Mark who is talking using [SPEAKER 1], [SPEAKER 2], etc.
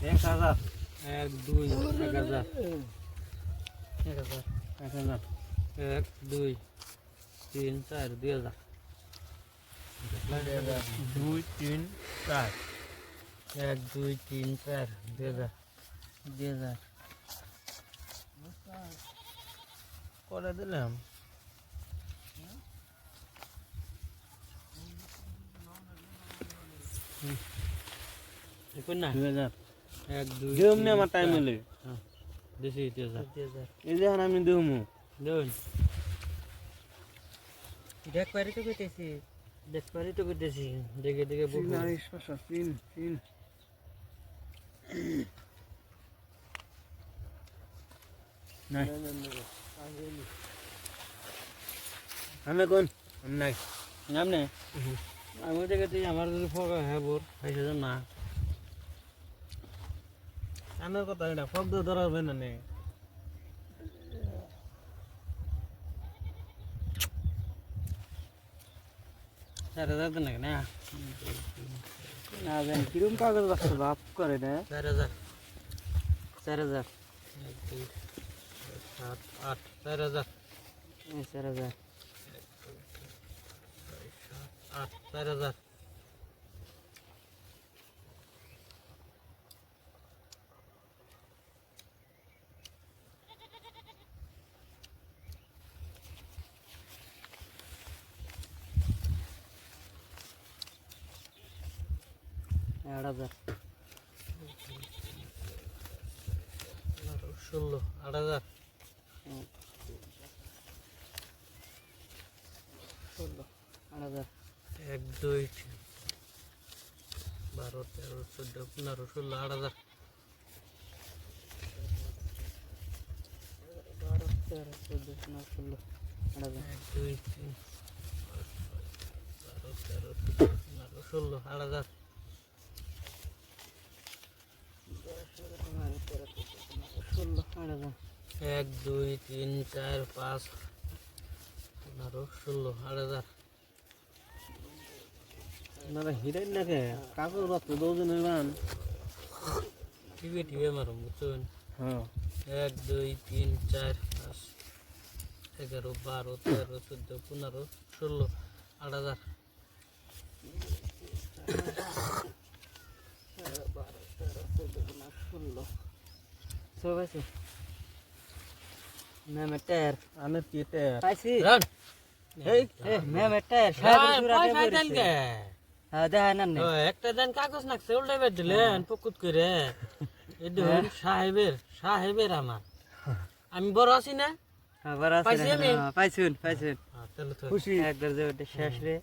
[SPEAKER 1] 1000
[SPEAKER 2] 1 2 1000
[SPEAKER 1] 1000
[SPEAKER 2] 1 2 3 4 2000
[SPEAKER 1] 2 3 4
[SPEAKER 2] 1 2 3 4 2000
[SPEAKER 1] 2000 করে দিলাম
[SPEAKER 2] দেখুন না
[SPEAKER 1] 2000
[SPEAKER 2] 1 2
[SPEAKER 1] দেম না আমার টাইম হলে
[SPEAKER 2] দেশি 2000
[SPEAKER 1] এই দেখেন আমি দেবো
[SPEAKER 2] দেখুন
[SPEAKER 3] দেখ পারি তো কইতেছি
[SPEAKER 2] দেখবারই তো করতেছি দেখে দেখে
[SPEAKER 1] চিন
[SPEAKER 2] বলবো
[SPEAKER 1] আর শশা চিন চিন নাই আমি কোন আমি নাই নাম নেই
[SPEAKER 2] আমি দেখে তুই আমার যদি ফোকা হ্যাঁ বোর খাইছে তো না
[SPEAKER 1] আমার কথা এটা ফক দিয়ে ধরা হবে না নে
[SPEAKER 2] 4000 তো নাকি না
[SPEAKER 1] না জানি কিরম কাগজ বাক্স ভাব করে না
[SPEAKER 2] 4000 4000 7 8 4000
[SPEAKER 1] 4000
[SPEAKER 2] 8 4000
[SPEAKER 1] 8000
[SPEAKER 2] 16 8000
[SPEAKER 1] 8000
[SPEAKER 2] 1 2 12 13 14 15 16 8000
[SPEAKER 1] 12 13 14 15 16 8000
[SPEAKER 2] 1 2 3 12 13 14 15 16 8000
[SPEAKER 1] 16
[SPEAKER 2] 1 2 3 4 5 15 16 8000
[SPEAKER 1] না হিরাই না কে কাগজ বাক্স দুজনের মান
[SPEAKER 2] টিভি টিভি মারো বুঝছেন
[SPEAKER 1] হ্যাঁ
[SPEAKER 2] 1 2 3 4 5 11 12 13 14 15 16 8000
[SPEAKER 1] সব আছে মেমেটার আমি পিটার পাইছি
[SPEAKER 2] রান
[SPEAKER 1] এই মেমেটার সাহেব সুরা
[SPEAKER 2] পয়সা দেন কে
[SPEAKER 1] হ্যাঁ দেখা না
[SPEAKER 2] ও একটা দেন কাগজ নাকছে উল্টাইবার দিলেন পকুত করে এই দেখুন সাহেবের আমার আমি বড় আছি না
[SPEAKER 1] আবার আছে
[SPEAKER 2] পাইছি আমি?
[SPEAKER 1] পাইছুন পাইছুন
[SPEAKER 2] তাহলে তো
[SPEAKER 1] খুশি একবার যে শেষ রে